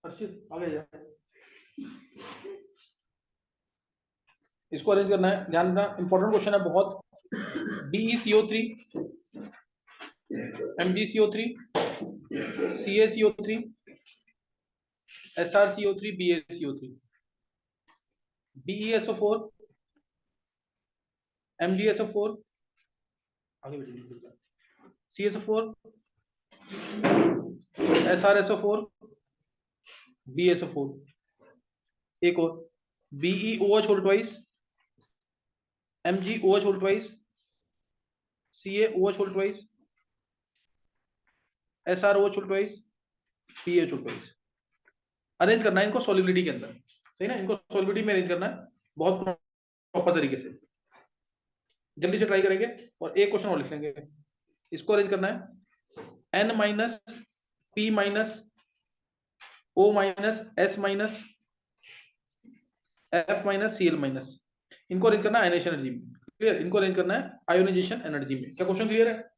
हर्षित आगे जा, इसको अरेंज करना है। ध्यान रखना, इंपॉर्टेंट क्वेश्चन है बहुत। BeCO3, MgCO3, CaCO3, SrCO3, BaCO3, BeSO4, MgSO4, आगे बढ़िए, CSO4, SrSO4, BSO4, एक और BeOH whole twice, MgOH whole twice, CaOH whole twice, SrOH whole twice, PH whole twice. Arrange करना है इनको सॉलिबिलिटी के अंदर, सही ना? इनको सॉलिबिलिटी में अरेंज करना है बहुत प्रॉपर तरीके से। जल्दी से ट्राई करेंगे और एक क्वेश्चन और लिख लेंगे। इसको अरेंज करना है N minus P minus O minus S minus F minus Cl minus, इनको अरेंज करना है आयनाइजेशन एनर्जी में। क्लियर? इनको अरेंज करना है आयोनाइजेशन एनर्जी में। क्या क्वेश्चन क्लियर है?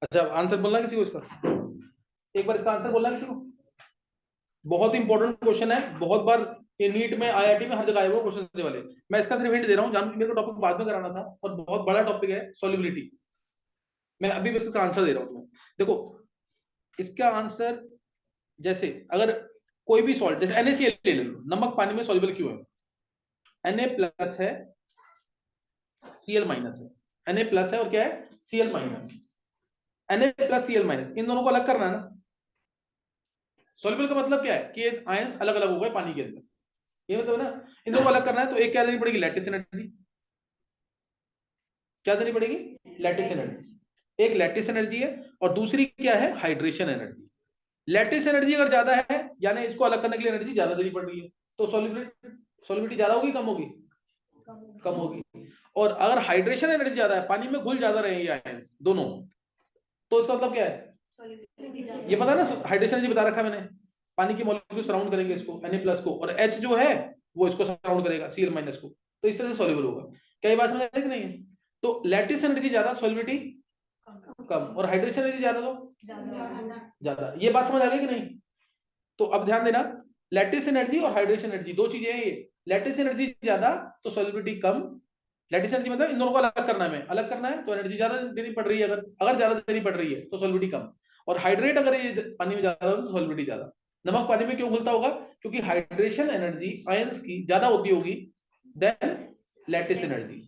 अच्छा आंसर बोलना किसी को इसका, एक बार इसका आंसर बोलना किसी को। बहुत इंपॉर्टेंट क्वेश्चन है, बहुत बार ये नीट में आईआईटी में हर जगह आए वो क्वेश्चन वाले। मैं इसका सिर्फ हिंट दे रहा हूँ, जान मेरे को टॉपिक बाद में कराना था और बहुत बड़ा टॉपिक है सॉल्युबिलिटी। मैं अभी बस इसका आंसर दे रहा हूँ। देखो इसका आंसर, जैसे अगर कोई भी सॉल्ट जैसे NaCl ले लो, नमक पानी में सॉल्युबल क्यों है? Na प्लस है Cl माइनस है, Na प्लस है और क्या है Cl minus. Na plus Cl minus इन दोनों को अलग करना है ना। सॉल्युबल का मतलब क्या है कि ये आयंस अलग अलग हो गए पानी के अंदर, ये मतलब ना। इन दोनों को अलग करना है तो एक क्या देनी पड़ेगी, लैटिस एनर्जी। क्या देनी पड़ेगी, लैटिस एनर्जी। एक लैटिस एनर्जी है और दूसरी क्या है, हाइड्रेशन एनर्जी। लैटिस एनर्जी अगर ज्यादा है यानी इसको अलग करने के लिए एनर्जी ज्यादा देनी पड़ रही है, तो सॉल्युबिलिटी ज्यादा होगी कम होगी, कम होगी। और अगर हाइड्रेशन एनर्जी ज्यादा है, पानी में घुल ज्यादा रहे ये आयंस दोनों, तो इसका मतलब क्या है, ये पता है ना, हाइड्रेशन एनर्जी बता रखा है मैंने। पानी की मॉलिक्यूल सराउंड करेंगे इसको Na प्लस को, और H जो है वो इसको सराउंड करेगा Cl माइनस को, तो इस तरह से सॉल्युबल होगा। क्या ये बात समझ आई कि नहीं है? तो लैटिस एनर्जी ज्यादा, सॉल्युबिलिटी कम, और हाइड्रेशन एनर्जी ज्यादा तो ज्यादा। ये बात समझ आ गई कि नहीं? तो अब ध्यान देना, लैटिस एनर्जी और हाइड्रेशन एनर्जी दो चीजें हैं ये। लैटिस एनर्जी ज्यादा तो सॉल्युबिलिटी कम। लैटिस एनर्जी मतलब इन दोनों को अलग करना है, अलग करना है तो एनर्जी ज्यादा देनी पड़ रही है, अगर अगर ज्यादा देनी पड़ रही है तो सॉल्युबिलिटी कम। और हाइड्रेट अगर ये पानी में ज्यादा हो तो सॉल्युबिलिटी ज्यादा। नमक पानी में क्यों घुलता होगा, क्योंकि हाइड्रेशन एनर्जी आयंस की ज्यादा होती होगी than lattice energy.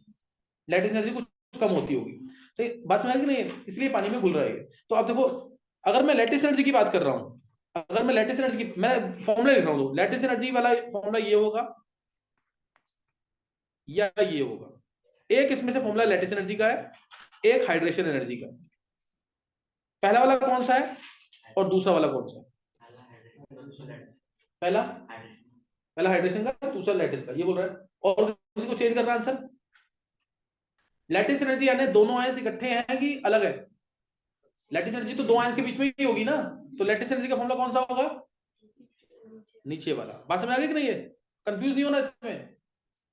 Lattice energy कुछ कम होती होगी। सही बात समझ नहीं है, इसलिए पानी में घुल रहा है। तो अब देखो, अगर मैं लैटिस एनर्जी की बात कर रहा हूं, अगर मैं लैटिस एनर्जी की मैं फॉर्मूला लिख रहा हूं, लैटिस एनर्जी वाला फॉर्मूला ये होगा या ये होगा। एक इसमें से फॉर्मूला लैटिस एनर्जी का है, एक हाइड्रेशन एनर्जी का। पहला वाला कौन सा है और दूसरा वाला कौन सा है? पहला पहला हाइड्रेशन का, दूसरा लैटिस का, ये बोल रहा है। और किसी को चेंज करना आंसर। लैटिस एनर्जी यानी दोनों आयंस इकट्ठे हैं कि अलग है? लैटिस एनर्जी तो दो आयंस के बीच में ही होगी ना, तो लैटिस एनर्जी का फॉर्मूला कौन सा होगा, नीचे वाला। बात समझ आ गई कि नहीं है? कंफ्यूज नहीं होना इसमें।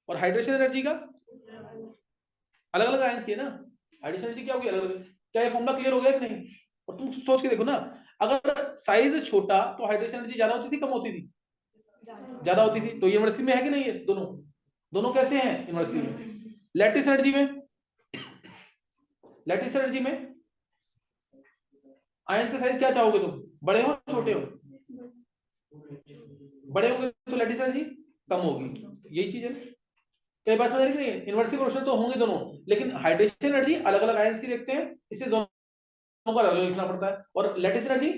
और हाइड्रेशन एनर्जी का अलग अलग आयंस की है ना, हाइड्रेशन एनर्जी क्या होगी, अलग अलग। क्या ये फॉर्मूला क्लियर हो गया कि नहीं? और तुम सोच के देखो ना, अगर साइज छोटा तो हाइड्रेशन एनर्जी ज्यादा होती थी कम होती थी, ज्यादा होती थी। तो यूनिवर्सिटी में है कि नहीं है, दोनों दोनों कैसे हैं यूनिवर्सिटी में। लैटिस एनर्जी में, लैटिस एनर्जी में आयंस का साइज क्या चाहोगे तुम, बड़े हो छोटे हो? बड़े होंगे तो लैटिस एनर्जी कम होगी, यही चीज है। कई बार समझ नहीं है, इन्वर्सिटी प्रोपोर्शनल तो होंगे दोनों, लेकिन हाइड्रेशन एनर्जी अलग अलग आयंस की देखते हैं, इससे दोनों को अलग अलग लिखना पड़ता है। और लैटिस एनर्जी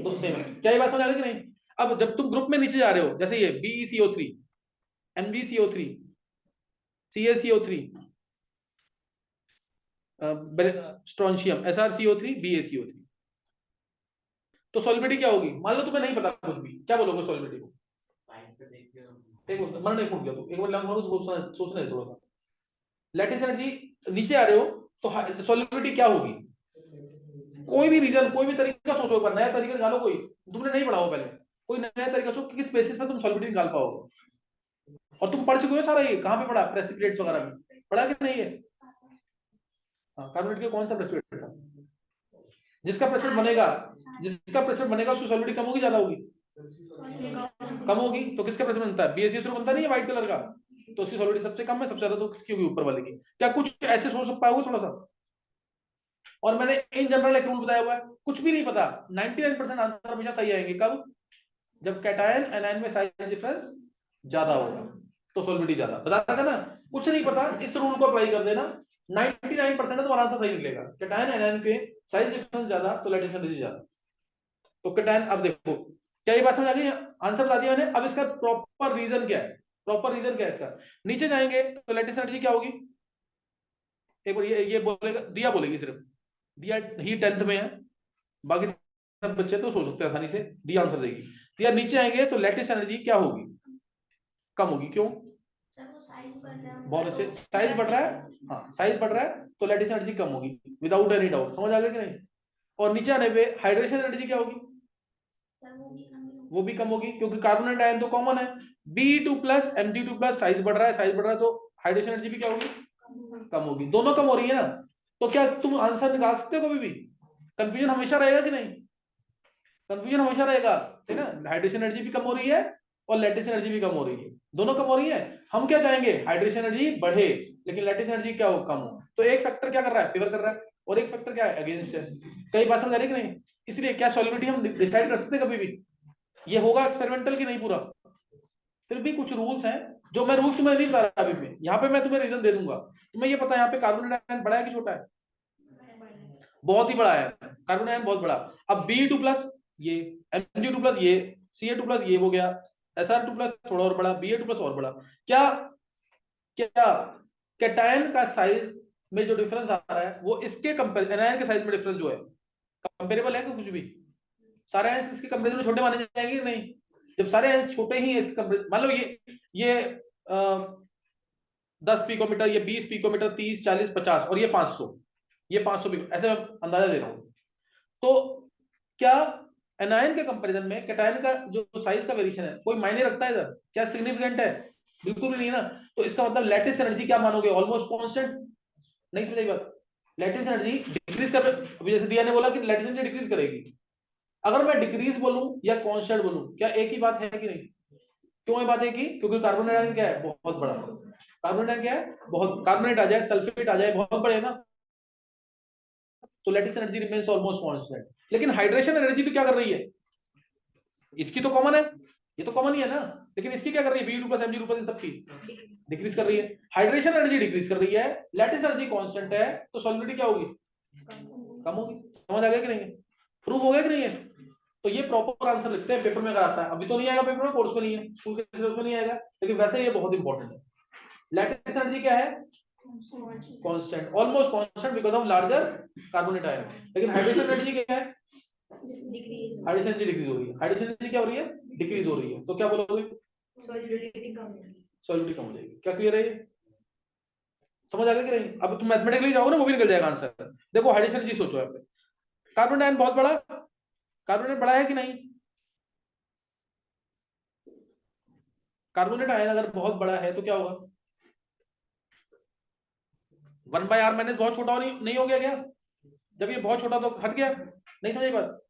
दो सेम है। क्या ये बात समझ आ गई कि नहीं? अब जब तुम ग्रुप में नीचे जा रहे हो, जैसे ये BeCO3, MgCO3, CaCO3, strontium SrCO3, BaCO3, तो सॉल्युबिलिटी क्या होगी? मान लो तुम्हें नहीं पता कुछ भी, क्या बोलोगे सॉल्युबिलिटी को? एक मिनट, मन नहीं फूट गया, तो एक बार सोचना है थोड़ा सा। लैटिस एनर्जी नीचे आ रहे हो तो सॉल्युबिलिटी क्या होगी? कोई भी रीजन, कोई भी तरीका सोचो, पर नया तरीका निकालो कोई, तुमने नहीं पढ़ा हो पहले, कोई नया तरीका सोचो किस बेसिस पे तुम सॉल्युबिलिटी निकाल पाओगे। और तुम पढ़ चुके हो सारा, ये कहाँ पे पढ़ा, प्रेसिपिटेट्स वगैरह में पढ़ा कि नहीं है? हाँ, कार्बोनेट के कौन सा प्रेसिपिटेट था? जिसका प्रेसिपिटेट बनेगा, जिसका प्रेसिपिटेट बनेगा उसकी सॉल्युबिलिटी कम होगी ज्यादा होगी? कम होगी। तो किसका प्रेसिपिटेट बनता है, BaCO3 बनता नहीं है व्हाइट कलर का, तो उसकी सॉल्युबिलिटी सबसे कम है, सबसे ज्यादा तो किसकी होगी, ऊपर वाले की। क्या कुछ ऐसे सोच पाओगे थोड़ा सा? और मैंने इन जनरल एक रूल बताया हुआ है, कुछ भी नहीं पता 99% आंसर हमेशा सही आएंगे। कब? जब कैटायन एनायन में साइज डिफरेंस ज्यादा होगा तो सॉल्युबिलिटी ज्यादा। बता था ना, कुछ नहीं पता इस रूल को अप्लाई कर देना, 99% है तुम्हारा आंसर सही निकलेगा। कैटायन एनायन के साइज डिफरेंस ज्यादा तो लैटिस एनर्जी ज्यादा। तो कैटायन, अब देखो क्या ये बात समझ आ गई? आंसर बता दिया मैंने। अब इसका प्रॉपर रीजन क्या है, प्रॉपर रीजन क्या है इसका? नीचे जाएंगे तो लैटिस एनर्जी क्या होगी, एक बार ये बोलेगा, दिया बोलेगी सिर्फ, दिया ही 10th में है, बाकी सब बच्चे तो सोच सकते हैं आसानी से, डी आंसर देगी। तो यार नीचे आएंगे तो लैटिस एनर्जी क्या होगी, कम होगी। क्यों? बहुत अच्छे, साइज बढ़ रहा है। हाँ, साइज बढ़ रहा है तो लैटिस एनर्जी कम होगी, विदाउट एनी डाउट। समझ आ गया कि नहीं? और नीचे आने पे हाइड्रेशन एनर्जी क्या होगी, वो भी कम होगी, क्योंकि कार्बोनेट आयन तो कॉमन है। Be2 plus Mg2 plus, size बढ़ रहा है, साइज बढ़ रहा है तो हाइड्रेशन एनर्जी भी क्या होगी, कम होगी। दोनों कम हो रही है ना, तो क्या तुम आंसर निकाल सकते हो कभी भी? कंफ्यूजन हमेशा रहेगा कि नहीं? कंफ्यूजन हमेशा रहेगा, है ना। हाइड्रेशन एनर्जी भी कम हो रही है और लैटिस एनर्जी भी कम हो रही है, दोनों कम हो रही है। हम क्या चाहेंगे, हाइड्रेशन एनर्जी बढ़े लेकिन लैटिस एनर्जी क्या हो, कम हो। तो एक फैक्टर क्या कर रहा है, फेवर कर रहा है, और एक फैक्टर क्या है, अगेंस्ट है। कई बात समझ आ रही है कि नहीं? इसलिए क्या सॉलिबिलिटी हम डिसाइड कर सकते हैं कभी भी? ये होगा एक्सपेरिमेंटल की नहीं पूरा। फिर भी कुछ रूल्स हैं, जो मैं रूल्स तुम्हें नहीं बता रहा अभी में, यहाँ पे मैं तुम्हें रीजन दे दूंगा। तुम्हें ये पता है यहाँ पे कार्बन आयन बड़ा है कि छोटा है? बहुत ही बड़ा है कार्बन आयन, बहुत बड़ा। अब Be2 प्लस ये, Mg2 प्लस ये, Ca2 प्लस ये हो गया, Sr2 प्लस थोड़ा और बड़ा, Ba2 प्लस और बड़ा। क्या क्या कैटायन का साइज में जो डिफरेंस आ रहा है वो इसके कंपेरिजन, एनायन के साइज में डिफरेंस जो है, कंपेरेबल है कि कुछ भी? सारे आयंस इसके कंपेरिजन में छोटे माने जाएंगे कि नहीं? जब सारे आयंस छोटे ही है इसके कंपेरिजन, मान लो ये 10 पिकोमीटर, ये 20 पिकोमीटर, 30, 40, 50 और ये 500, ये 500 पिको, ऐसे मैं अंदाजा दे रहा हूं। तो क्या एनायन के कंपैरिजन में कैटायन का जो साइज का वेरिएशन है कोई मायने रखता है इधर? क्या सिग्निफिकेंट है? बिल्कुल भी नहीं ना। तो इसका मतलब लैटिस एनर्जी क्या मानोगे, ऑलमोस्ट कांस्टेंट। नहीं समझ बात? लैटिस एनर्जी डिक्रीज कर, अभी जैसे दिया ने बोला कि लैटिस एनर्जी डिक्रीज करेगी, अगर मैं डिक्रीज बोलूं या कांस्टेंट बोलूं, क्या एक ही बात है कि नहीं? क्यों ये बात है कि क्योंकि कार्बन आयन क्या है, बहुत बड़ा। कार्बन आयन क्या है, बहुत। कार्बोनेट आ जाए, सल्फेट आ जाए, बहुत बड़े ना, तो lattice energy remains almost constant. लेकिन हाइड्रेशन एनर्जी तो क्या कर रही है, इसकी तो कॉमन है, ये तो कॉमन ही है ना, लेकिन इसकी क्या कर रही है, Be2 प्लस Mg2 प्लस इन सबकी डिक्रीज कर रही है। हाइड्रेशन एनर्जी डिक्रीज कर रही है, लैटिस एनर्जी कांस्टेंट है, तो सॉल्युबिलिटी क्या होगी, कम होगी। समझ आ गया कि नहीं है? प्रूव हो गया कि नहीं है? तो ये प्रॉपर आंसर लिखते हैं पेपर में अगर आता है, अभी तो नहीं आएगा पेपर में, कोर्स में नहीं है, स्कूल के सिलेबस में नहीं आएगा, लेकिन वैसे ये बहुत इंपॉर्टेंट है। लैटिस एनर्जी क्या है, constant, almost constant because of larger carbonate ion. लेकिन हाइड्रेशन एनर्जी क्या है, हाइड्रेशन एनर्जी डिक्रीज हो रही है। हाइड्रेशन एनर्जी क्या हो रही है, डिक्रीज हो रही है, तो क्या बोलोगे, सॉल्युबिलिटी कम हो जाएगी। क्या क्लियर है ये? समझ आ गया कि नहीं? अब तुम मैथमेटिकली जाओगे ना, वो भी निकल जाएगा आंसर। देखो हाइड्रेशन एनर्जी सोचो यहाँ पे, कार्बन आयन बहुत बड़ा, कार्बोनेट बड़ा है कि नहीं? कार्बोनेट आयन अगर बहुत बड़ा है तो क्या होगा, 1/r माइनस बहुत छोटा नहीं हो गया क्या? जब ये बहुत छोटा तो हट गया, नहीं समझ बात?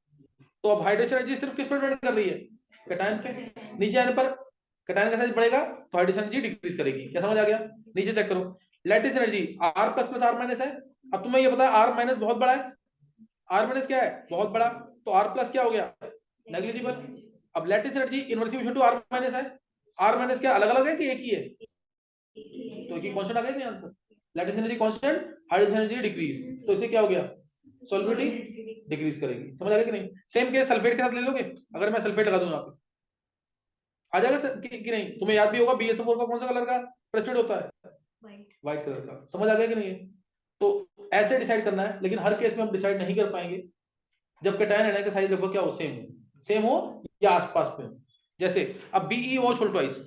तो अब हाइड्रेशन एनर्जी सिर्फ किस पर डिपेंड कर रही है, कैटायन पे। नीचे आने पर कैटायन का साइज बढ़ेगा तो हाइड्रेशन एनर्जी डिक्रीज करेगी। क्या समझ आ गया? नीचे चेक करो, lattice energy r plus plus r minus है। अब तुम्हें ये पता है r माइनस बहुत बड़ा है, r माइनस क्या है, बहुत बड़ा, तो r प्लस क्या हो गया, नेग्लिजिबल। अब lattice energy inversely equal to r minus है, r माइनस क्या अलग अलग है कि एक ही है? तो एक ही कांस्टेंट आ गया नहीं answer. Lattice energy constant, hydration energy decrease, तो इससे क्या हो गया, सॉल्युबिलिटी डिक्रीज करेगी। समझ आ गया कि नहीं? सेम केस सल्फेट के साथ ले लोगे, अगर मैं सल्फेट लगा दूं यहाँ पे, आ जाएगा सर कि नहीं? तुम्हें याद भी होगा BSO4 का कौन सा कलर का प्रेसिपिटेट होता है, व्हाइट कलर का। समझ आ गया कि नहीं? तो ऐसे डिसाइड करना है, लेकिन हर केस में हम डिसाइड नहीं कर पाएंगे जब कैटायन एनायन का साइज लगभग क्या हो, सेम हो या आसपास में हो। जैसे अब BeO छोड़ ट्वाइस,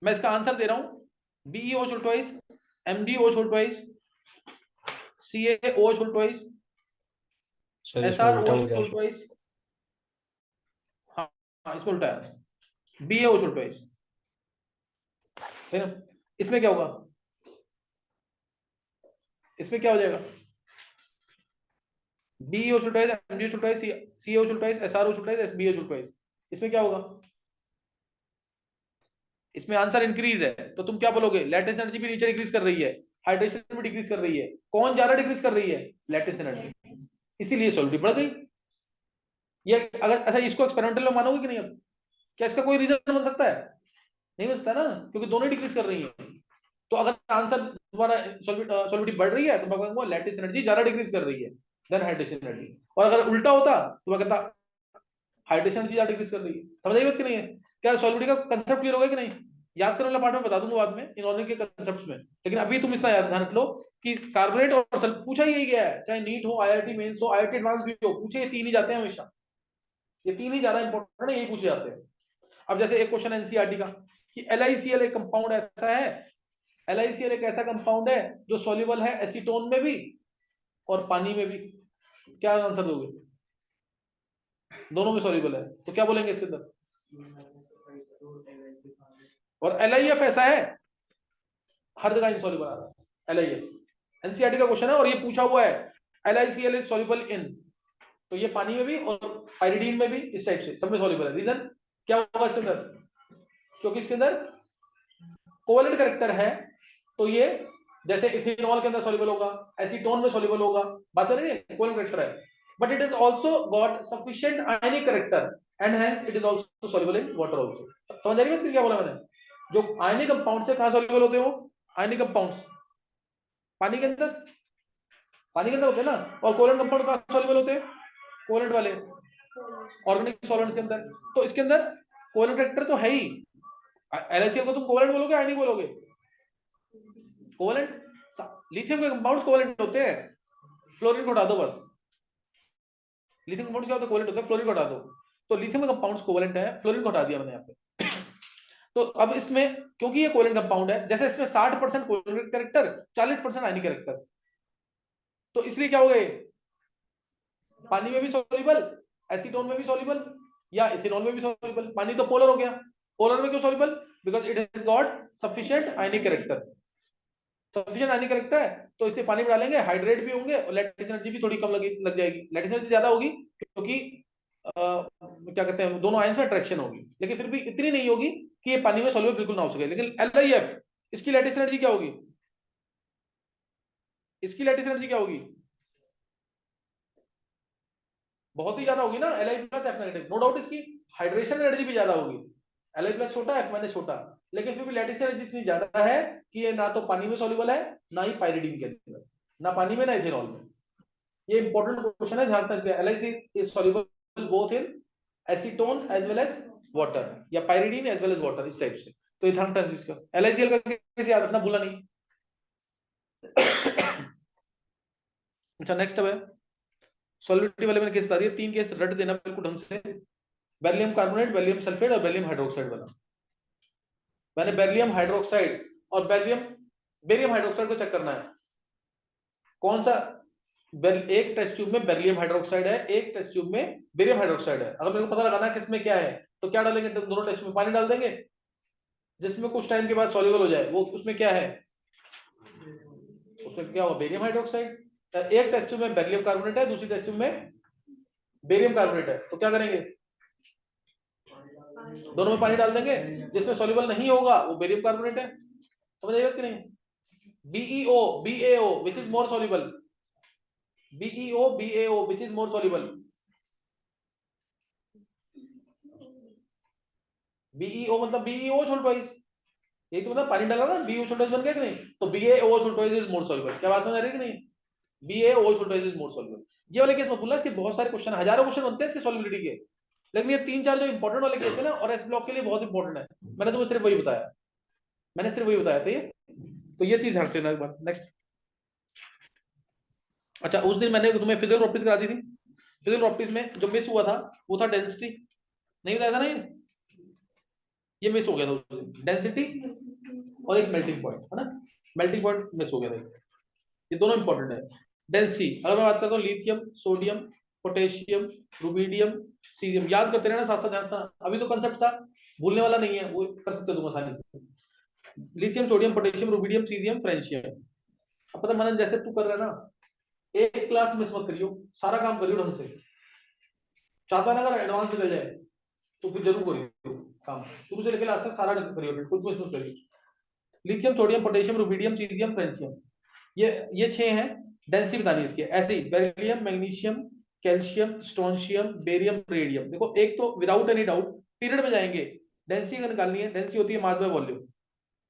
मैं इसका आंसर दे रहा हूं, BeO छोड़ ट्वाइस, MgO छोड़ ट्वाइस, CaO छोड़ ट्वाइस, सर इसमें SrO उल्टा हो गया। छोड़ ट्वाइस। हाँ हाँ, इसमें उल्टा है, BaO छोड़ ट्वाइस, है ना। इसमें क्या होगा, इसमें क्या हो जाएगा, BeO छोड़ ट्वाइस, MgO छोड़ ट्वाइस, CaO छोड़ ट्वाइस, SrO छोड़ ट्वाइस, SbO छोड़ ट्वाइस। इसमें क्या होगा, इसमें आंसर इंक्रीज है, तो तुम क्या बोलोगे, लैटिस एनर्जी भी नीचे डिक्रीज कर रही है, हाइड्रेशन भी डिक्रीज कर रही है, कौन ज्यादा डिक्रीज कर रही है, लैटिस एनर्जी, इसीलिए सॉल्युबिलिटी बढ़ गई। ये अगर अच्छा इसको एक्सपेरिमेंटल में मानोगे कि नहीं? अब क्या इसका कोई रीजन बन सकता है? नहीं बन सकता ना, क्योंकि दोनों डिक्रीज कर रही है। तो अगर आंसर तुम्हारा सॉल्युबिलिटी बढ़ रही है तो मैं कहूंगा लैटिस एनर्जी ज्यादा डिक्रीज कर रही है देन हाइड्रेशन एनर्जी। और अगर उल्टा होता तो मैं कहता हाइड्रेशन एनर्जी ज्यादा डिक्रीज कर रही है। समझ आई बात कि नहीं है? क्या सॉल्युबिलिटी का कंसेप्ट क्लियर हो गया कि नहीं? याद करने वाला पार्ट में बता दूंगा बाद में इनऑर्गेनिक के कंसेप्ट में, लेकिन अभी तुम इतना याद ध्यान रख लो कि कार्बोनेट और सल्फर पूछा ही यही गया है, चाहे नीट हो, IIT मेंस हो, IIT एडवांस भी हो, पूछे ये तीन ही जाते हैं हमेशा, ये तीन ही ज्यादा इंपॉर्टेंट है, यही पूछे जाते हैं। अब जैसे एक क्वेश्चन NCERT का कि LiCl एक कंपाउंड ऐसा है, LiCl एक ऐसा कंपाउंड है जो सॉल्युबल है एसीटोन में भी और पानी में भी, क्या आंसर दोगे? दोनों में सॉल्युबल है, तो क्या बोलेंगे इसके अंदर? और LiF ऐसा है, हर जगह इनसॉल्युबल आ रहा है LiF। NCERT का क्वेश्चन है और ये पूछा हुआ है, LiCl इज सॉल्युबल इन तो ये पानी में भी और पाइरिडीन में भी इस टाइप से सब में सॉल्युबल है। रीजन क्या होगा इसके अंदर, क्योंकि इसके अंदर कोवेलेंट कैरेक्टर है, तो ये जैसे इथेनॉल के अंदर सॉल्युबल होगा, एसीटोन में सॉल्युबल होगा, बात समझ रहे हैं, कोवेलेंट कैरेक्टर है, but it is also got sufficient ionic character and hence it is also soluble in water also. समझ आ रही है क्या बोला मैंने? जो आयनिक कंपाउंड से कहां सॉल्युबल होते हो, आयनिक कंपाउंड्स पानी के अंदर, पानी के अंदर होते हैं ना, और कोवेलेंट कंपाउंड कहां सॉल्युबल होते हैं, कोवेलेंट वाले ऑर्गेनिक सॉल्वेंट्स के अंदर। तो इसके अंदर कोवेलेंट कैरेक्टर तो है ही। LaCl को तुम कोवेलेंट बोलोगे आयनिक बोलोगे, कोवेलेंट। लिथियम के कंपाउंड्स कोवेलेंट होते हैं, फ्लोरीन को हटा दो बस, लिथियम कंपाउंड क्या होता है, कोवेलेंट होता है, फ्लोरीन को हटा दो, तो लिथियम के कंपाउंड्स कोवेलेंट है, फ्लोरीन को हटा दिया मैंने यहाँ पे। तो अब इसमें क्योंकि ये कोवेलेंट कंपाउंड है, जैसे इसमें 60% कोवेलेंट कैरेक्टर, 40% आयनिक कैरेक्टर, तो इसलिए क्या हो गए, पानी में भी सॉल्युबल, एसीटोन में भी सॉल्युबल, या इथेनॉल में भी सॉल्युबल। पानी तो पोलर हो गया, पोलर में क्यों soluble, because it has got sufficient ionic character, sufficient ionic character है, तो इसके पानी में डालेंगे हाइड्रेट भी होंगे और लैटिस एनर्जी भी थोड़ी कम लग जाएगी, लैटिस एनर्जी ज्यादा होगी क्योंकि क्या कहते हैं दोनों आयंस में अट्रैक्शन होगी, लेकिन फिर भी इतनी नहीं होगी कि ये पानी में सॉल्युबल बिल्कुल ना हो सके। लेकिन LiF इसकी लैटिस एनर्जी क्या होगी, इसकी लैटिस एनर्जी क्या होगी, बहुत ही ज्यादा होगी ना, Li plus F negative, no doubt इसकी हाइड्रेशन एनर्जी भी ज्यादा होगी, Li प्लस छोटा F माइनस छोटा, लेकिन फिर भी लैटिस एनर्जी इतनी ज्यादा है कि ये ना तो पानी में सॉल्युबल है, ना ही पाइरिडीन के अंदर, ना पानी में ना इथेनॉल में। ये इंपॉर्टेंट क्वेश्चन है, ध्यान से LiC is soluble both in acetone as well as water, या pyridine as well as water, इस टाइप से। तो ये ध्यान रखना इसका, LiCl का कैसे याद रखना, भूलना नहीं। अच्छा नेक्स्ट है सॉल्युबिलिटी वाले मैंने केस बता दिए, 3 केस रट देना बिल्कुल ढंग से, बेरिलियम कार्बोनेट, बेरिलियम सल्फेट और बेरिलियम हाइड्रोक्साइड वाला। मैंने बेरिलियम हाइड्रोक्साइड और बेरियम हाइड्रोक्साइड को चेक करना है, कौन सा एक टेस्ट ट्यूब में बेरिलियम हाइड्रोक्साइड है, एक टेस्ट ट्यूब में बेरियम हाइड्रोक्साइड है। अगर मेरे को पता लगाना है किसमें क्या है, तो क्या डालेंगे, दोनों टेस्ट में पानी डाल देंगे, जिसमें कुछ टाइम के बाद सॉल्युबल हो जाए, वो उसमें क्या है, उसमें क्या होगा, बेरियम हाइड्रोक्साइड। एक टेस्ट ट्यूब में बेरिलियम कार्बोनेट है, दूसरी टेस्ट ट्यूब में बेरियम कार्बोनेट है, तो क्या करेंगे, दोनों में पानी डाल देंगे, जिसमें सॉल्युबल नहीं होगा वो बेरियम कार्बोनेट है। समझ आइए कि नहीं, BeO BaO which is more soluble, BeO BaO which is more soluble, BeO मतलब BeO छोल्टवाइज, यही तो मतलब पानी डाला ना, BeO छोल्टवाइज बन गया कि नहीं, तो BaO छोल्टवाइज इज मोर सॉल्युबल। क्या बात समझ आ रही है कि नहीं, BaO छोल्टवाइज इज मोर सॉल्युबल। ये वाले केस में बोला, इसके बहुत सारे क्वेश्चन, हजारों क्वेश्चन बनते हैं इसके सॉल्युबिलिटी के, लेकिन ये 3-4 जो इंपॉर्टेंट वाले केस है ना, और एस ब्लॉक के लिए बहुत इंपॉर्टेंट है, मैंने तुम्हें सिर्फ वही बताया, मैंने सिर्फ वही बताया, सही है। तो ये चीज ध्यान रखना एक बार। नेक्स्ट, अच्छा उस दिन मैंने तुम्हें फिजिकल प्रॉपर्टीज करा दी थी, फिजिकल प्रॉपर्टीज में जो मिस हुआ था वो था डेंसिटी, नहीं बताया था ना ये मिस हो गया था, डेंसिटी और एक मेल्टिंग पॉइंट है ना, मेल्टिंग पॉइंट मिस हो गया था, ये दोनों इंपॉर्टेंट है। डेंसिटी अगर मैं बात करता हूँ, लिथियम, सोडियम, पोटेशियम, रुबीडियम, सीरियम, याद करते रहना साथ साथ, ध्यान रखना, अभी तो कंसेप्ट था, भूलने वाला नहीं है, वो कर सकते हो तुम आसानी से। लिथियम, सोडियम, पोटेशियम, रुबीडियम, सीरियम, फ्रेंशियम। अब पता मनन जैसे तू कर रहा है ना, एक क्लास मिस मत करियो, सारा काम करियो ढंग से, चाहता ना अगर एडवांस निकल जाए तो फिर जरूर करियो काम, शुरू से लेकर लास्ट तक सारा करियो, कुछ मिस मत करियो। लिथियम, सोडियम, पोटेशियम, रुबीडियम, सीरियम, फ्रेंशियम, ये 6 हैं। डेंसिटी बतानी है इसकी ऐसे ही, beryllium, magnesium, calcium, strontium, barium, radium. देखो एक तो विदाउट एनी डाउट पीरियड में जाएंगे, डेंसिटी अगर निकालनी है, डेंसिटी होती है mass by volume,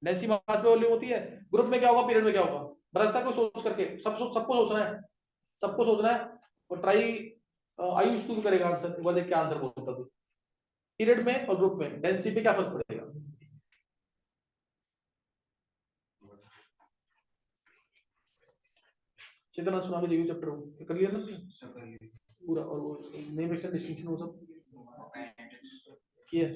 density mass by volume होती है, ग्रुप में क्या होगा, पीरियड में क्या होगा, बरसता को सोच करके सबको सोचना है, सबको सोचना है, और ट्राई आयुष तू भी करेगा आंसर, एक बार देख क्या आंसर बोलता तू, पीरियड में और ग्रुप में डेंसिटी पे क्या फर्क पड़ेगा। चेतना सुना के जीव चैप्टर कर लिया ना पूरा, और वो नेम एक्शन डिस्टिंक्शन वो सब किया।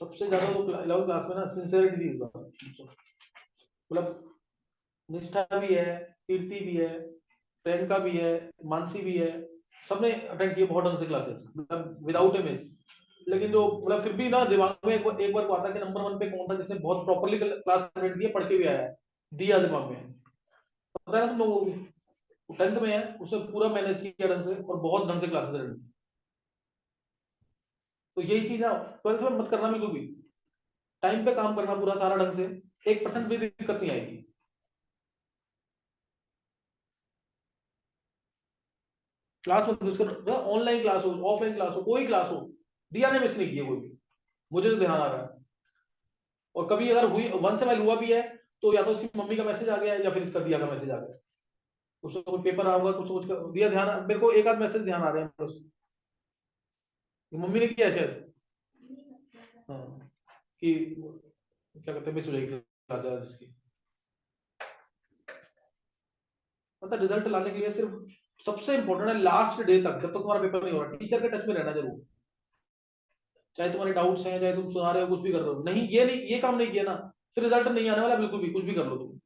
सबसे ज्यादा तो 11th क्लास में ना सिंसियरिटी थी, मतलब निष्ठा भी है, कीर्ति भी है, प्रियंका भी है, मानसी भी है, सबने अटेंड किए बहुत ढंग से क्लासेस, मतलब विदाउट ए मिस। लेकिन जो मतलब फिर भी ना दिमाग में एक बार को आता है कि नंबर 1 पे कौन था जिसने बहुत प्रॉपर्ली क्लास अटेंड किया, पढ़ के भी आया है, दिया दिमाग में, पता है ना तुम लोगों को। 10th में है, उसने पूरा मैनेज किया ढंग से और बहुत ढंग से क्लासेस अटेंड की। तो यही चीज ना 12th में मत करना बिल्कुल भी, टाइम पे काम करना पूरा सारा ढंग से, 1% भी दिक्कत नहीं आएगी। क्लास मत मिस करो, ऑनलाइन क्लास हो ऑफलाइन क्लास हो कोई क्लास हो, दिया ने मिस नहीं किया कोई भी, मुझे तो ध्यान आ रहा है। और कभी अगर हुई वन से हुआ भी है तो या तो उसकी मम्मी का मैसेज आ गया या फिर इसका दिया का मैसेज आ गया, उसको कोई पेपर आ होगा कुछ दिया ध्यान, मेरे को एक आध मैसेज ध्यान आ रहे हैं बस, मम्मी ने किया शायद, हाँ, कि क्या कहते हैं मिस हो जाएगी क्लास इसकी। मतलब रिजल्ट लाने के लिए सिर्फ सबसे इंपॉर्टेंट है लास्ट डे तक, जब तक तुम्हारा पेपर नहीं हो रहा टीचर के टच में रहना जरूर, चाहे तुम्हारे डाउट्स हैं, चाहे तुम सुना रहे हो, कुछ भी कर रहे हो, नहीं ये नहीं, ये काम नहीं किया ना, फिर रिजल्ट नहीं आने वाला बिल्कुल भी, कुछ भी कर लो तुम।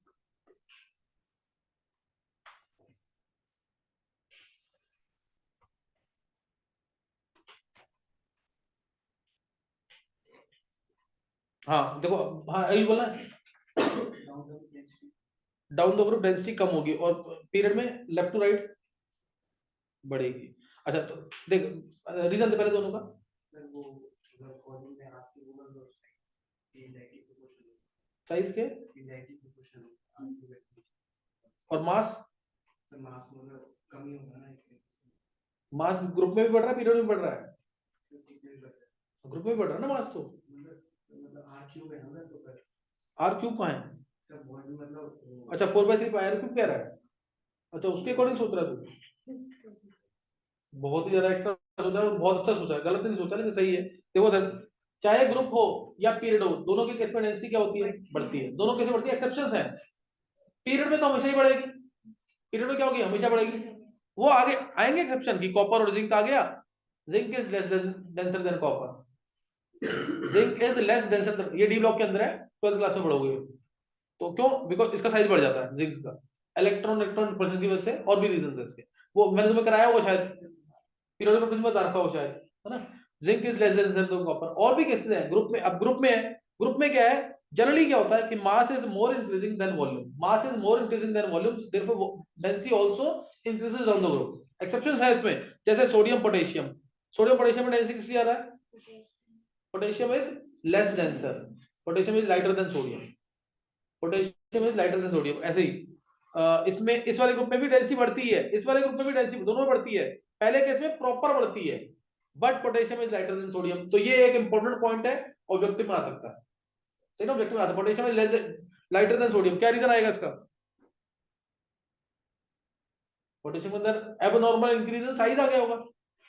हाँ देखो, हाँ यही बोला, डाउन द ग्रुप डेंसिटी कम होगी और पीरियड में लेफ्ट टू राइट बढ़ेगी। अच्छा तो देख, रीजन दे पहले दोनों का। साइज के और मास, मास ग्रुप में भी बढ़ रहा है पीरियड में बढ़ रहा है, ग्रुप में भी बढ़ रहा है ना मास तो, आर क्यूब कहाँ है, अच्छा 4/3 पे आर क्यूब कह रहा है, अच्छा उसके अकॉर्डिंग सोच रहा है तू, बहुत ही ज्यादा एक्स्ट्रा सोचा है, बहुत अच्छा सोचा है, गलत नहीं सोचा, लेकिन सही है। देखो सर, चाहे ग्रुप हो या पीरियड हो, दोनों की एक्सपेक्टेंसी क्या होती है, बढ़ती है, दोनों कैसे बढ़ती है, एक्सेप्शंस है। पीरियड में तो हमेशा ही बढ़ेगी, पीरियड में क्या होगी, हमेशा बढ़ेगी। वो आगे आएंगे एक्सेप्शन की, कॉपर और जिंक आ गया, zinc is less denser than copper, zinc is less denser, ये डी ब्लॉक के अंदर है, 12th क्लास में पढ़ोगे। तो क्यों, बिकॉज इसका साइज बढ़ जाता है जिंक का, इलेक्ट्रॉन इलेक्ट्रॉन प्रेशर की वजह से, और भी रीजन है इसके, वो मैंने तुम्हें कराया होगा शायद, पीरियोडिक टेबल में रखा हो शायद, है ना। Zinc is less than copper, और भी केसेस हैं ग्रुप में। अब ग्रुप में है, ग्रुप में क्या है, जनरली क्या होता है कि mass is more increasing than volume, mass is more increasing than volume, therefore density also increases on the group. Exceptions है इसमें, जैसे सोडियम पोटेशियम, सोडियम पोटेशियम में डेंसिटी कितनी आ रहा है, potassium is less denser, potassium is lighter than sodium, potassium is lighter than sodium, ऐसे ही इसमें इस वाले ग्रुप में भी डेंसिटी बढ़ती है, इस वाले ग्रुप में भी डेंसिटी, दोनों में बढ़ती है, पहले केस में प्रॉपर बढ़ती है, but potassium is lighter than sodium. तो ये एक इंपॉर्टेंट पॉइंट है, ऑब्जेक्टिव में आ सकता है, सही ना, ऑब्जेक्टिव में आता है, potassium is less lighter than sodium, क्या रीजन आएगा इसका, पोटेशियम के अंदर एबनॉर्मल इंक्रीज इन साइज आ गया होगा,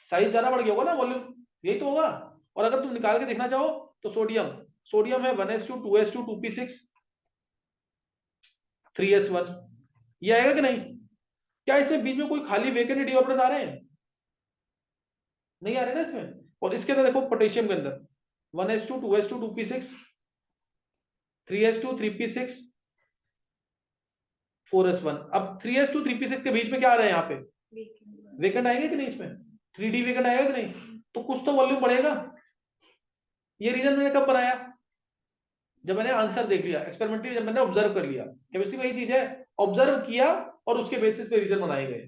साइज ज्यादा बढ़ गया होगा ना, वॉल्यूम, यही तो होगा। और अगर तुम निकाल के देखना चाहो तो सोडियम, सोडियम है 1s2 2s2 2p6 3s1, ये आएगा कि नहीं, क्या इसमें बीच में कोई खाली वेकेंट डी ऑर्बिटल्स आ रहे हैं, नहीं आ रहे ना इसमें। और इसके अंदर देखो पोटेशियम के अंदर 1s2 2s2 2p6 3s2 3p6 4s1, अब 3s2 3p6 के बीच में क्या आ रहा है, यहाँ पे वेकेंट आएंगे कि नहीं, इसमें 3d वेकेंट आएगा कि नहीं, तो कुछ तो वॉल्यूम बढ़ेगा। ये रीजन मैंने कब बनाया, जब मैंने आंसर देख लिया एक्सपेरिमेंटली, जब मैंने ऑब्जर्व कर लिया, केमिस्ट्री में यही चीज है, ऑब्जर्व किया और उसके बेसिस पे रीजन बनाए गए,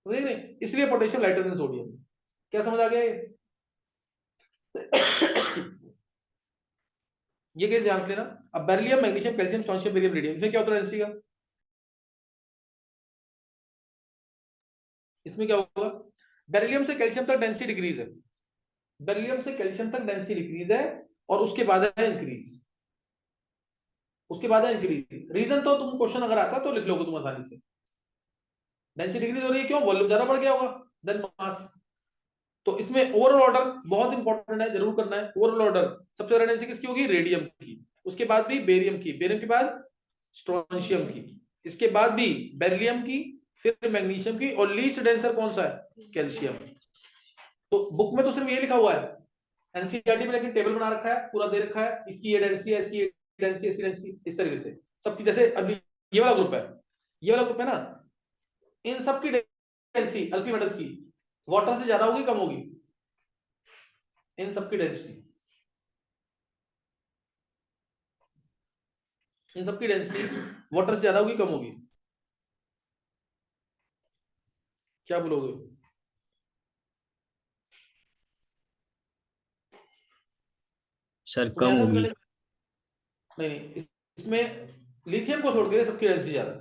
समझे नहीं, इसलिए पोटेशियम लाइटर देन सोडियम। क्या समझ आ गया ये ये केस ध्यान लेना। अब beryllium magnesium calcium strontium barium radium, इसमें क्या होता है एनसी का, इसमें क्या होगा, बेरिलियम से कैल्शियम तक डेंसिटी डिक्रीज है, बेरिलियम से कैल्शियम तक डेंसिटी डिक्रीज है, और उसके बाद है इंक्रीज, उसके बाद है इंक्रीज। रीजन तो तुम क्वेश्चन अगर आता तो लिख लोगे तुम आसानी से, डेंसिटी डिक्रीज हो रही है क्यों, वॉल्यूम ज्यादा बढ़ गया होगा देन मास। तो इसमें ओवरऑल ऑर्डर बहुत इंपॉर्टेंट है, जरूर करना है ओवरऑल ऑर्डर। सबसे ज्यादा डेंसिटी किसकी होगी, रेडियम की, उसके बाद भी बेरियम की, बेरियम के बाद स्ट्रोंशियम की, इसके बाद भी बेरिलियम की, फिर मैग्नीशियम की, और लीस्ट डेंसर कौन सा है, कैल्शियम। तो बुक में तो सिर्फ ये लिखा हुआ है, एनसीईआरटी में लेकिन टेबल बना रखा है, पूरा दे रखा है, इसकी ये डेंसिटी है, इसकी ये डेंसिटी, इसकी डेंसिटी, इस तरीके से सबकी, जैसे अभी ये वाला ग्रुप है, ये वाला ग्रुप है ना, इन सबकी डेंसिटी अल्फी मेटल्स की वाटर से ज्यादा होगी कम होगी? इन सबकी डेंसिटी, इन सबकी डेंसिटी वाटर से ज्यादा होगी कम होगी? क्या बोलोगे? सर तुम्हें कम ऐसा भी होगी। मिलेगा? नहीं, इसमें लिथियम को छोड़ के सबकी डेंसिटी ज्यादा।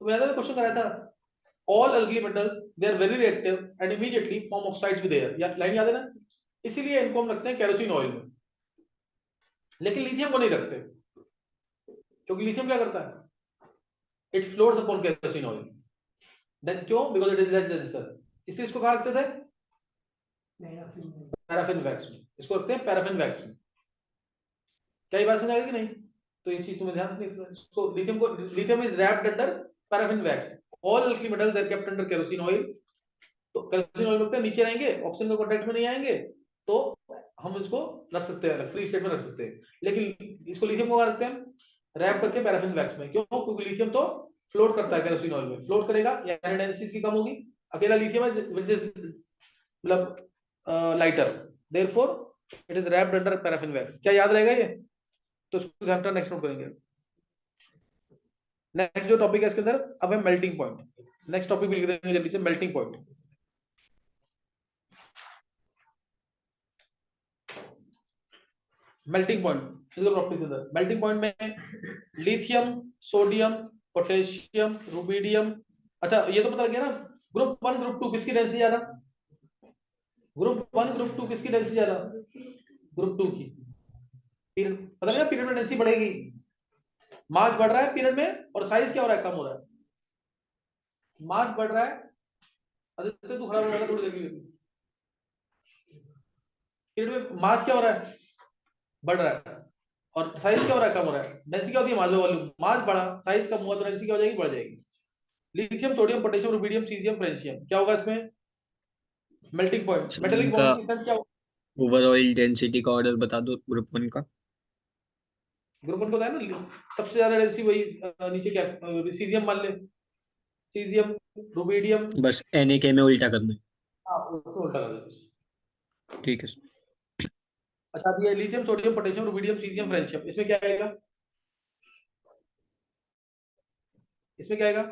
तुम्हें ऐसा भी क्वेश्चन कराया था, all alkali metals they are very reactive and immediately form oxides with air, या लाइन याद है ना? इसीलिए इनको हम रखते हैं केरोसिन ऑयल में, लेकिन लिथियम को नहीं रखते, क्योंकि लिथियम क्या करता है, it floats upon kerosene oil. Then क्यों? Because it is less denser. इसलिए इसको कहाँ रखते थे? पैराफिन वैक्स में। इसको रखते हैं पैराफिन वैक्स में। क्या ये बात समझ आएगी कि नहीं? तो ये चीज तुम्हें ध्यान रखनी है। इसको lithium is wrapped under paraffin wax. All alkali metals they are kept under kerosene oil. तो केरोसिन ऑयल रखते हैं, नीचे रहेंगे, ऑक्सीजन के कांटेक्ट में नहीं आएंगे, तो हम इसको रख सकते हैं, फ्री स्टेट में रख सकते हैं। लेकिन इसको लिथियम को रखते हैं रैप करके पैराफिन वैक्स में। क्यों? क्योंकि लिथियम तो फ्लोट करता है केरोसिन ऑयल में, फ्लोट करेगा यानी डेंसिटी कम होगी। अकेला लिथियम है व्हिच इज मतलब lighter, therefore it is wrapped under paraffin wax. क्या याद रहेगा ये? तो इसको ध्यान नेक्स्ट नोट करेंगे। नेक्स्ट जो टॉपिक है इसके अंदर अब है मेल्टिंग पॉइंट। नेक्स्ट टॉपिक भी लिख देंगे जल्दी से, melting point. Melting point physical properties के अंदर मेल्टिंग पॉइंट में लिथियम, सोडियम, पोटेशियम, रुबिडियम। अच्छा ये तो पता लग गया ना, ग्रुप 1 ग्रुप 2 किसकी डेंसिटी ज्यादा? ग्रुप 1 ग्रुप 2 किसकी डेंसिटी ज्यादा? ग्रुप 2 की। पीरियड पता लगा, पीरियड में डेंसिटी बढ़ेगी, मास बढ़ रहा है पीरियड में, और साइज क्या हो रहा है? कम हो रहा है। मास बढ़ रहा है, आदित्य तू खड़ा हो जाएगा थोड़ी देर के लिए। पीरियड में मास क्या हो रहा है? बढ़ रहा है, और साइज क्या हो रहा है? कम हो रहा है। डेंसिटी क्या होती है? मास में वॉल्यूम। मास बढ़ा, साइज कम हुआ, तो डेंसिटी क्या हो जाएगी? बढ़ जाएगी। Lithium, sodium, potassium, rubidium, caesium, francium, क्या होगा इसमें? Melting point. सर मेटेलिक इनका बॉन्ड की स्ट्रेंथ क्या होगा? ओवरऑल डेंसिटी का ऑर्डर बता दो ग्रुप 1 का। ग्रुप 1 को है ना, सबसे ज्यादा डेंसिटी वही नीचे क्या, सीजियम मान ले, सीजियम, रुबिडियम। बस एन के में उल्टा करना है। हाँ उसको उल्टा कर दो। ठीक है सर। अच्छा अब ये lithium, sodium, potassium, rubidium, caesium, francium, इसमें क्या आएगा? इसमें क्या आएगा?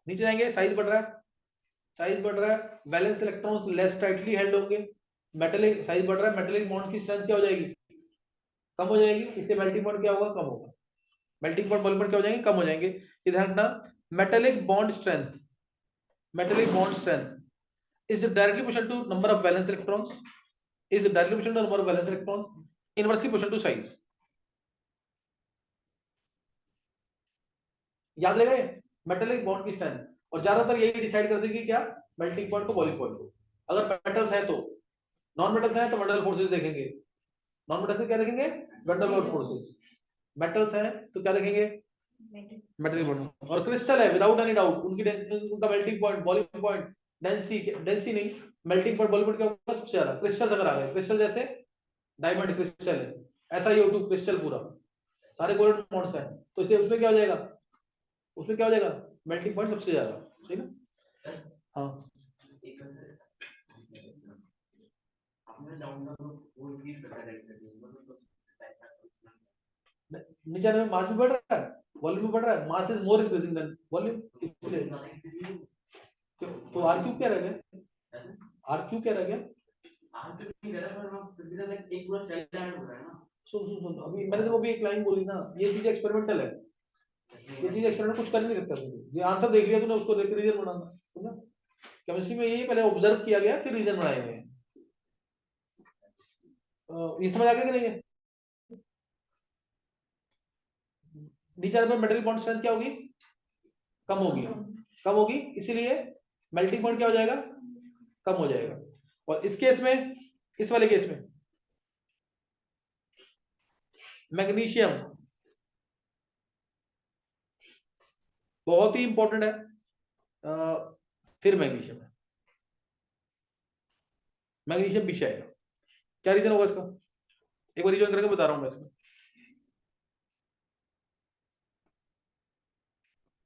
नीचे जाएंगे, साइज बढ़ रहा है, साइज बढ़ रहा है, valence electrons less tightly held होंगे। मेटेलिक साइज बढ़ रहा है, मेटेलिक बॉन्ड की स्ट्रेंथ क्या हो जाएगी? कम हो जाएगी। इससे मेल्टिंग पॉइंट क्या होगा? कम होगा। मेल्टिंग पॉइंट बॉइलिंग पॉइंट क्या हो जाएंगे? कम हो जाएंगे। ये ध्यान रखना, metallic bond strength, metallic bond strength is directly proportional to number of valence electrons, is directly proportional to number of valence electrons, inversely proportional to size। याद रहेगा ये मेटेलिक बॉन्ड की स्ट्रेंथ, और ज्यादातर यही डिसाइड कर देगी क्या? मेल्टिंग पॉइंट को, बॉइलिंग पॉइंट को। अगर मेटल्स है तो, नॉन मेटल्स है तो मेटल फोर्सेस देखेंगे। नॉन मेटल्स से क्या देखेंगे? मेटल और फोर्सेस। मेटल्स है तो क्या देखेंगे? Metallic bond. और क्रिस्टल है विदाउट एनी डाउट, उनकी उनका melting point, boiling point, density नहीं, मेल्टिंग पॉइंट, बॉइलिंग पॉइंट क्या होगा? सबसे ज्यादा। क्रिस्टल अगर आ गए, क्रिस्टल जैसे डायमंड क्रिस्टल है, ऐसा ही O2 क्रिस्टल पूरा, सारे कोवलेंट बॉन्ड्स हैं, तो इसलिए उसमें क्या हो जाएगा? उसमें क्या हो जाएगा? मेल्टिंग पॉइंट सबसे ज्यादा। ठीक है हाँ। नीचे में मास भी बढ़ रहा है, वॉल्यूम भी बढ़ रहा है, mass is more increasing than volume, इसलिए। तो आर क्यू क्या रह गया? आर क्यू क्या रह गया? सुन सुन सुन, अभी मैंने तो अभी एक लाइन बोली ना, ये चीज एक्सपेरिमेंटल है, ये चीज एक्सपेरिमेंट कुछ कर नहीं सकता तुझे, ये आंसर देख लिया तूने, उसको देख रीजन बनाना है ना। केमिस्ट्री में यही पहले ऑब्जर्व किया गया, फिर रीजन बनाए गए। ये समझ आ गया कि नहीं है? नीचे में मेटल बॉन्ड स्ट्रेंथ क्या होगी? कम होगी, कम होगी, इसीलिए मेल्टिंग पॉइंट क्या हो जाएगा? कम हो जाएगा। और इस केस में, इस वाले केस में मैग्नीशियम बहुत ही इंपॉर्टेंट है, फिर मैग्नीशियम है, मैग्नीशियम पीछे आएगा। क्या रीजन होगा इसका? एक बार रीजन करके बता रहा हूं मैं इसका।